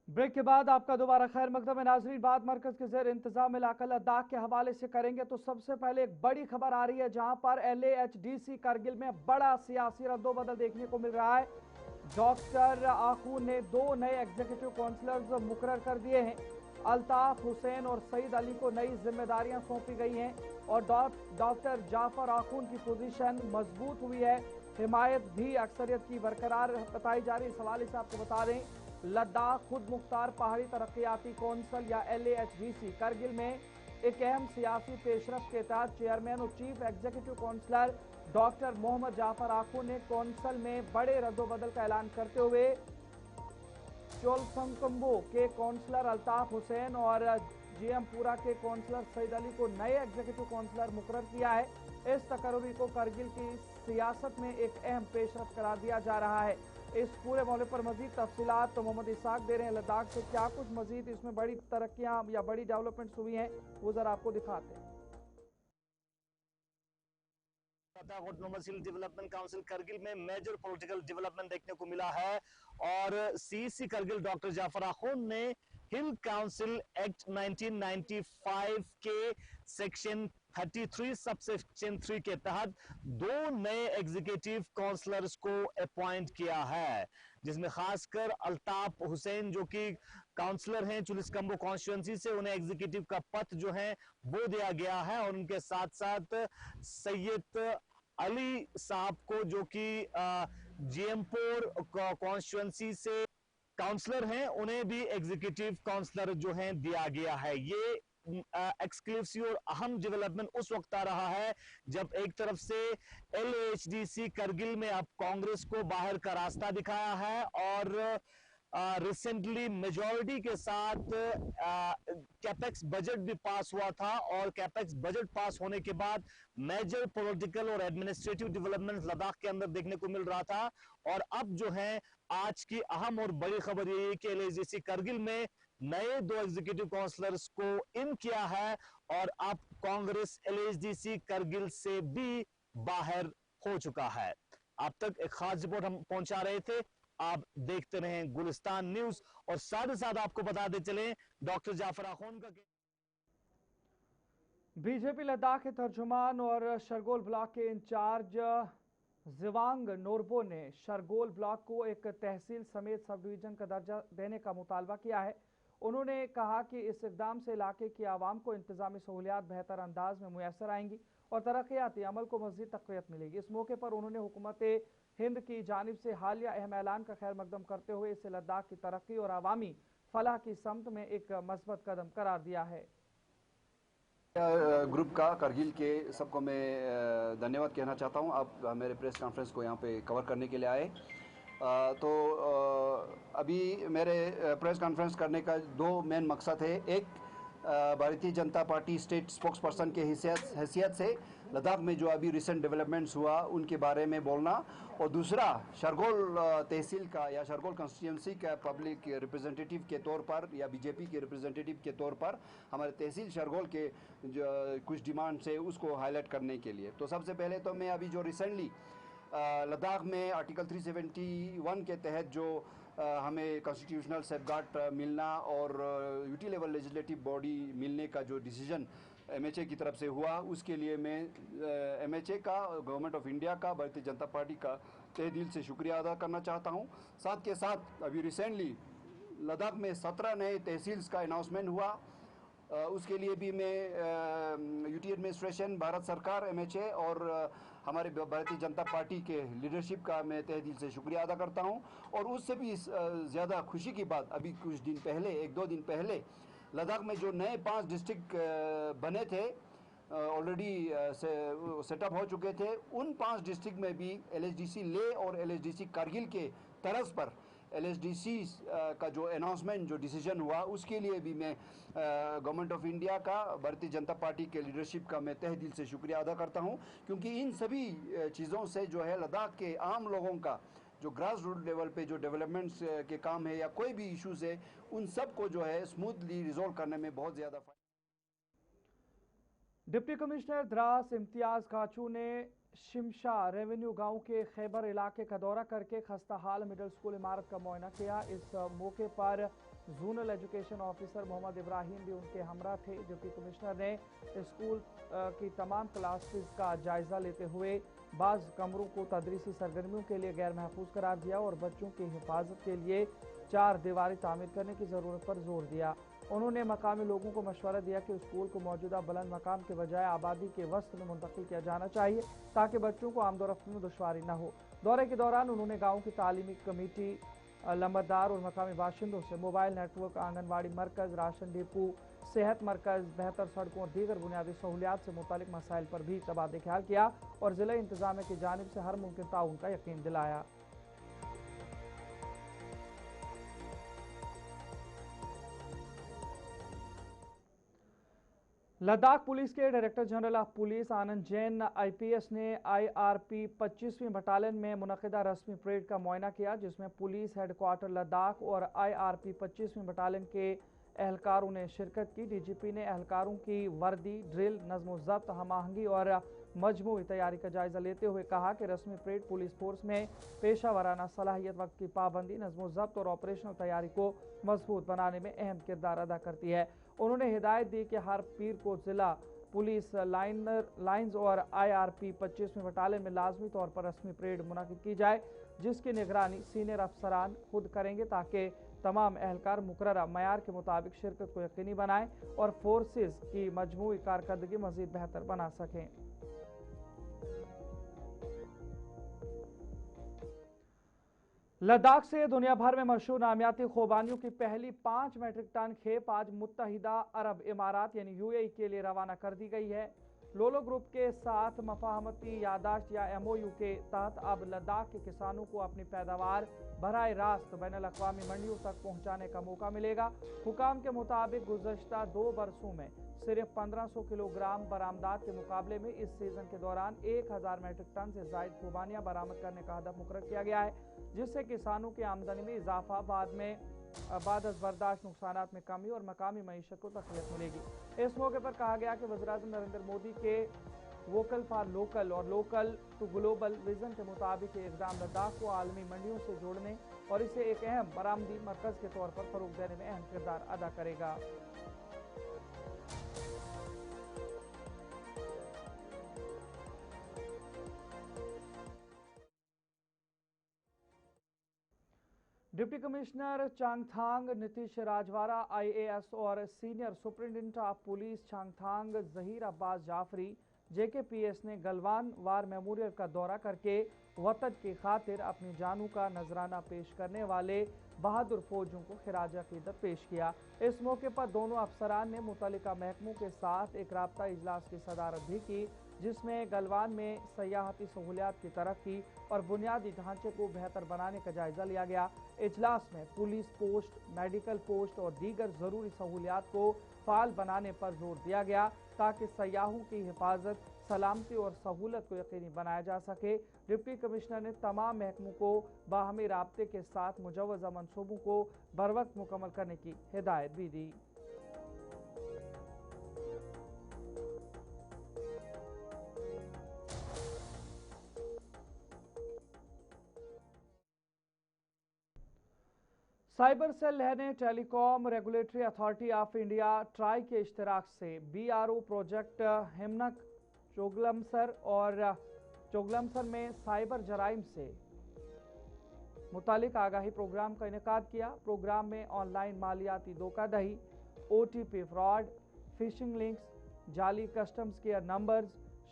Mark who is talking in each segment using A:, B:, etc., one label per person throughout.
A: Break के बाद आपका दोबारा खैर मकदम नाजरीन। बात मरकज के जेर इंतजाम इलाका लद्दाख के हवाले से करेंगे तो सबसे पहले एक बड़ी खबर आ रही है जहां पर LAHDC करगिल में बड़ा सियासी रद्दोबदल देखने को मिल रहा है। डॉक्टर आखून ने 2 नए एग्जीक्यूटिव काउंसलर्स मुकर्रर कर दिए हैं। अल्ताफ हुसैन और सईद अली को नई जिम्मेदारियां सौंपी गई हैं और डॉक्टर जाफर आखून की पोजीशन मजबूत हुई है। हिमायत भी अक्सरियत की बरकरार बताई जा रही है। इस हवाले से आपको बता दें, लद्दाख खुद मुख्तार पहाड़ी तरक्याती कौंसिल या LAHDC करगिल में एक अहम सियासी पेशरफ के तहत चेयरमैन और chief executive councillor doctor Mohammad Jafar Akhoo ने कौंसिल में बड़े रद्दोबदल का ऐलान करते हुए चोलसंकम्बो के काउंसलर अल्ताफ हुसैन और GM-पुरा के काउंसलर सईद अली को नए एग्जीक्यूटिव काउंसलर मुकर्रर किया है। इस तकर्री को करगिल की सियासत में एक अहम पेशरफ करार दिया जा रहा है। इस पूरे मामले पर मजीद तफसीलात तो मोहम्मद इसाक दे रहे हैं। लद्दाख से क्या कुछ मजीद इसमें बड़ी तरक्कियां या बड़ी डेवलपमेंट्स हुई हैं वो जरा आपको दिखाते हैं।
B: डेवलपमेंट काउंसिल करगिल में मेजर पॉलिटिकल डेवलपमेंट देखने को मिला है और CEC करगिल डॉक्टर जाफर आखून ने हिल काउंसिल एक्ट 1995 के सेक्शन 33 सब सेक्शन 3 के तहत 2 नए एग्जीक्यूटिव काउंसलर्स को अपॉइंट किया है, जिसमें खासकर अल्ताफ हुसैन जो कि काउंसलर हैं चुलिस्कम्बो कॉन्स्टिट्यूएंसी से, उन्हें एग्जीक्यूटिव का पद जो है वो दिया गया है और उनके साथ साथ सैयद अली साहब को जो कि GM-4 कॉन्स्टिट्यूएंसी से काउंसलर हैं, उन्हें भी एग्जीक्यूटिव काउंसलर जो है दिया गया है। ये एक्सक्लूसिव और अहम डेवलपमेंट उस वक्त आ रहा है जब एक तरफ से LAHDC करगिल में अब कांग्रेस को बाहर का रास्ता दिखाया है और रिसेंटली मेजॉरिटी के साथ कैपेक्स बजट भी पास हुआ था और कैपेक्स बजट पास होने के बाद मेजर पॉलिटिकल और एडमिनिस्ट्रेटिव डेवलपमेंट लद्दाख के अंदर देखने को मिल रहा था। और अब जो है आज की अहम और बड़ी खबर ये है कि LAHDC करगिल में नए 2 एग्जीक्यूटिव काउंसलर्स को इन किया है और अब कांग्रेस LAHDC करगिल से भी बाहर हो चुका है। अब तक एक खास रिपोर्ट हम पहुंचा रहे थे, आप देखते रहें गुलिस्तान न्यूज और साथ ही साथ आपको बताते चले डॉक्टर जाफर आखून का
A: बीजेपी लद्दाख के तर्जुमान और शरगोल ब्लॉक के इंचार्ज जिवांग नोरबो ने शरगोल ब्लॉक को एक तहसील समेत सब डिवीजन का दर्जा देने का मुतालबा किया है। उन्होंने कहा कि इस इकदाम से इलाके की आवाम को इंतजामी सहूलियात बेहतर अंदाज में मुयसर आएंगी और तरक्याती अमल को मज़ीद तक़वियत मिलेगी। इस मौके पर उन्होंने हुकूमत हिंद की जानिब से हालिया अहम ऐलान का खैर मकदम करते हुए इसे लद्दाख की तरक्की और आवामी फलाह की समत में एक मस्बत कदम करार दिया है।
C: ग्रुप का करगिल के सबको मैं धन्यवाद कहना चाहता हूं। आप मेरे प्रेस कॉन्फ्रेंस को यहां पे कवर करने के लिए आए। तो अभी मेरे प्रेस कॉन्फ्रेंस करने का 2 मेन मकसद है। एक, Bharatiya Janata party state spokes person के हैसियत से लद्दाख में जो अभी रिसेंट डेवलपमेंट्स हुआ उनके बारे में बोलना, और दूसरा शरगोल तहसील का या शरगोल कॉन्स्टिट्यूंसी का पब्लिक रिप्रेजेंटेटिव के तौर पर या बीजेपी के रिप्रेजेंटेटिव के तौर पर हमारे तहसील शरगोल के जो कुछ डिमांड्स है उसको हाईलाइट करने के लिए। तो सबसे पहले तो मैं अभी जो रिसेंटली लद्दाख में आर्टिकल 371 के तहत जो हमें कॉन्स्टिट्यूशनल सेफगार्ड मिलना और यूटी लेवल लेजिस्लेटिव बॉडी मिलने का जो डिसीजन MHA की तरफ से हुआ, उसके लिए मैं MHA का, गवर्नमेंट ऑफ इंडिया का, भारतीय जनता पार्टी का तहे दिल से शुक्रिया अदा करना चाहता हूं। साथ के साथ अभी रिसेंटली लद्दाख में 17 नए तहसील्स का अनाउंसमेंट हुआ, उसके लिए भी मैं यूटी एडमिनिस्ट्रेशन, भारत सरकार, MHA और हमारे भारतीय जनता पार्टी के लीडरशिप का मैं तहे दिल से शुक्रिया अदा करता हूं। और उससे भी ज़्यादा खुशी की बात, अभी कुछ दिन पहले, 1-2 दिन पहले लद्दाख में जो नए 5 डिस्ट्रिक्ट बने थे, ऑलरेडी सेटअप हो चुके थे, उन 5 डिस्ट्रिक्ट में भी LHDC ले और LHDC करगिल के तर्ज पर LHDC का जो अनाउंसमेंट, जो डिसीजन हुआ, उसके लिए भी मैं गवर्नमेंट ऑफ इंडिया का, भारतीय जनता पार्टी के लीडरशिप का मैं तहे दिल से शुक्रिया अदा करता हूं, क्योंकि इन सभी चीज़ों से जो है लद्दाख के आम लोगों का जो ग्रास रूट लेवल पे जो डेवलपमेंट्स के काम है या कोई भी इश्यूज है, उन सब को जो है स्मूथली रिजोल्व करने में बहुत ज़्यादा।
A: डिप्टी कमिश्नर द्रास इम्तियाज काचू ने शिमशा रेवेन्यू गांव के खैबर इलाके का दौरा करके खस्ता हाल मिडिल स्कूल इमारत का मुआयना किया। इस मौके पर zonal education officer Mohammad Ibrahim भी उनके हमरा थे। डिप्टी कमिश्नर ने स्कूल की तमाम क्लासेस का जायजा लेते हुए बाज़ कमरों को तदरीसी सरगर्मियों के लिए गैर महफूज करार दिया और बच्चों की हिफाजत के लिए 4 दीवारें तामीर करने की ज़रूरत पर जोर दिया। उन्होंने मकामी लोगों को मशवरा दिया कि स्कूल को मौजूदा बुलंद मकाम के बजाय आबादी के वस्त में मुंतकिल किया जाना चाहिए ताकि बच्चों को आमदोरफ्त में दुश्वारी न हो। दौरे के दौरान उन्होंने गाँव की तालीमी कमेटी, लंबरदार और मकामी बाशिंदों से मोबाइल नेटवर्क, आंगनबाड़ी मरकज़, राशन डिपो, सेहत मरकज़, बेहतर सड़कों और दीगर बुनियादी सहूलियात से मुतालिक मसाइल पर भी तबादला ख्याल किया और ज़िला इंतजामिया की जानिब से हर मुमकिन ताउन का यकीन दिलाया। लद्दाख पुलिस के director general of police Anand Jain IPS ने IRP 25वीं बटालियन में मुनक़िदा रस्मी परेड का मुआयना किया, जिसमें पुलिस हेडक्वार्टर लद्दाख और IRP 25वीं बटालियन के एहलकारों ने शिरकत की। DGP ने एहलकारों की वर्दी, ड्रिल, नज़्म-ओ-ज़ब्त, हम आहंगी और मजमूई तैयारी का जायजा लेते हुए कहा कि रस्मी परेड पुलिस फोर्स में पेशा वराना सलाहियत, वक्त की पाबंदी, नज़्म-ओ-ज़ब्त और ऑपरेशनल तैयारी को मजबूत बनाने में अहम किरदार अदा करती है। उन्होंने हिदायत दी कि हर पीर को जिला पुलिस लाइन्स और IRP 25वीं बटालियन में लाजमी तौर पर रस्मी परेड मुनक़िद की जाए, जिसकी निगरानी सीनियर अफसरान खुद करेंगे ताकि तमाम एहलकार मुकर्ररा मयार के मुताबिक शिरकत को यकीनी बनाएं और फोर्सेस की मजमूई कारकर्दगी मज़ीद बेहतर बना सकें। लद्दाख से दुनिया भर में मशहूर नामियाती खुबानियों की पहली 5 मेट्रिक टन खेप आज मुत्तहिदा अरब इमारात यानी UAE के लिए रवाना कर दी गई है। लोलो ग्रुप के साथ मफाहमती यादाश्त या MOU के तहत अब लद्दाख के किसानों को अपनी पैदावार बराह रास्त बैनुल-अक़वामी मंडियों तक पहुँचाने का मौका मिलेगा। हुकाम के मुताबिक गुज़श्ता 2 बरसों में सिर्फ 1500 किलोग्राम बरामदात के मुकाबले में इस सीजन के दौरान 1000 मेट्रिक टन से ज़ायद खुबानियाँ बरामद करने का हदफ मुकर्रर किया गया है, जिससे किसानों की आमदनी में इजाफा, बाद बर्दाश्त नुकसानात में कमी और मकामी मईशत को तक़वियत मिलेगी। इस मौके पर कहा गया कि वज़ीर-ए-आज़म नरेंद्र मोदी के वोकल फॉर लोकल और लोकल टू ग्लोबल विजन के मुताबिक ये इक़दाम लद्दाख को आलमी मंडियों से जोड़ने और इसे एक अहम बरामदी मरकज़ के तौर पर फ़रोग़ देने में अहम किरदार अदा करेगा। Deputy commissioner Changthang Nitish Rajwara IAS और senior superintendent of police Changthang Zaheer Abbas Jafri JKPS ने गलवान वार मेमोरियल का दौरा करके वतन की खातिर अपनी जानों का नजराना पेश करने वाले बहादुर फौजियों को खिराज अकीदत पेश किया। इस मौके पर दोनों अफसरान ने मुतल्लिका महकमों के साथ एक राब्ता इजलास की सदारत भी की, जिसमें गलवान में सयाहती सहूलियात की तरक्की और बुनियादी ढांचे को बेहतर बनाने का जायजा लिया गया। इजलास में पुलिस पोस्ट, मेडिकल पोस्ट और दीगर ज़रूरी सहूलियात को फाल बनाने पर जोर दिया गया ताकि सयाहों की हिफाजत, सलामती और सहूलत को यकीनी बनाया जा सके। डिप्टी कमिश्नर ने तमाम महकमों को बाहमी राब्ते के साथ मुजव्वज़ा मंसूबों को बरवक्त मुकम्मल करने की हिदायत भी दी। साइबर सेल ने telecom regulatory authority of India try के इश्तराक से BRO प्रोजेक्ट हिमनक चोगलमसर में साइबर जराइम से मुतालिक आगाही प्रोग्राम का इनेकाद किया। प्रोग्राम में ऑनलाइन मालियाती धोखाधड़ी, OTP फ्रॉड, फिशिंग लिंक्स, जाली कस्टम्स केयर नंबर्स,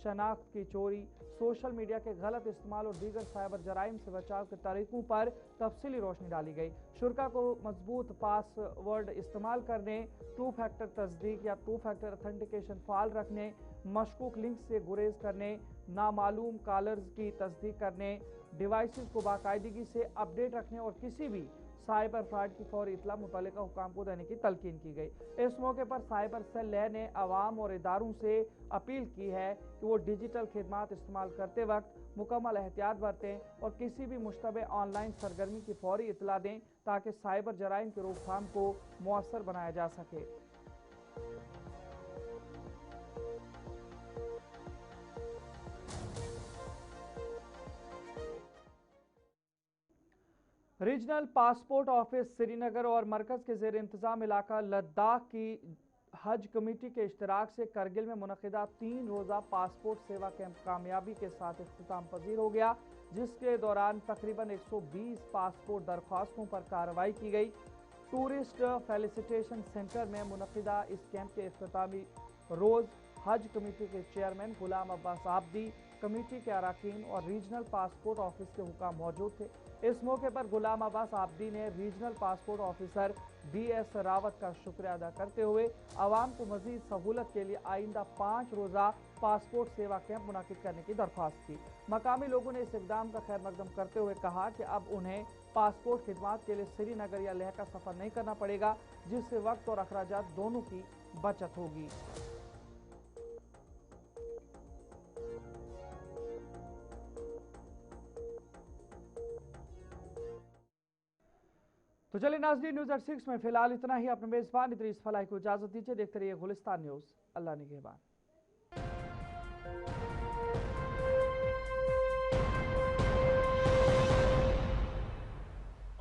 A: शनाख्त की चोरी, सोशल मीडिया के गलत इस्तेमाल और दीगर साइबर जराइम से बचाव के तरीकों पर तफसीली रोशनी डाली गई। शुरा को मजबूत पासवर्ड इस्तेमाल करने, 2 फैक्टर तस्दीक या 2 फैक्टर अथेंटिकेशन फाल रखने, मशकूक लिंक से गुरेज करने, नामालूम कॉलर्स की तस्दीक करने, डिवाइसेस को बाकायदगी से अपडेट रखने और किसी भी साइबर फ्रॉड की फौरी इतला मुतल्लिका हुकाम को देने की तलकीन की गई। इस मौके पर साइबर सेल ने अवाम और इदारों से अपील की है कि वो डिजिटल खिदमात इस्तेमाल करते वक्त मुकम्मल एहतियात बरतें और किसी भी मुश्तबे ऑनलाइन सरगर्मी की फौरी इतला दें ताकि साइबर जराइम की रोकथाम को मुअस्सर बनाया जा सके। रीजनल पासपोर्ट ऑफिस श्रीनगर और मरकज के जेर इंतजाम इलाका लद्दाख की हज कमेटी के इश्तराक से करगिल में मुनक़िदा 3 रोज़ा पासपोर्ट सेवा कैंप कामयाबी के साथ इख्तिताम पजीर हो गया, जिसके दौरान तकरीबन 120 पासपोर्ट दरख्वास्तों पर कार्रवाई की गई। टूरिस्ट फेलिसिटेशन सेंटर में मुनक़िदा इस कैंप के इख्तितामी रोज़ हज कमेटी के चेयरमैन गुलाम अब्बास आब्दी, कमेटी के अरकान और रीजनल पासपोर्ट ऑफिस के हुकाम मौजूद थे। इस मौके पर गुलाम अब्बास आब्दी ने regional passport officer BS Rawat का शुक्रिया अदा करते हुए आवाम को मजीद सहूलत के लिए आइंदा 5 रोज़ा पासपोर्ट सेवा कैंप मुनाकिद करने की दरख्वास्त की। मकामी लोगों ने इस इक़दाम का खैर मकदम करते हुए कहा कि अब उन्हें पासपोर्ट खिदमात के लिए श्रीनगर या लेह का सफ़र नहीं करना पड़ेगा, जिससे वक्त और अखराजात दोनों की बचत होगी। तो चलिए नाज़रीन, न्यूज़ एट 6 में फिलहाल इतना ही। अपने मेज़बान इदरीस फलाही को इजाज़त दीजिए। देखते रहिए गुलिस्तान न्यूज़। अल्लाह निगहबान।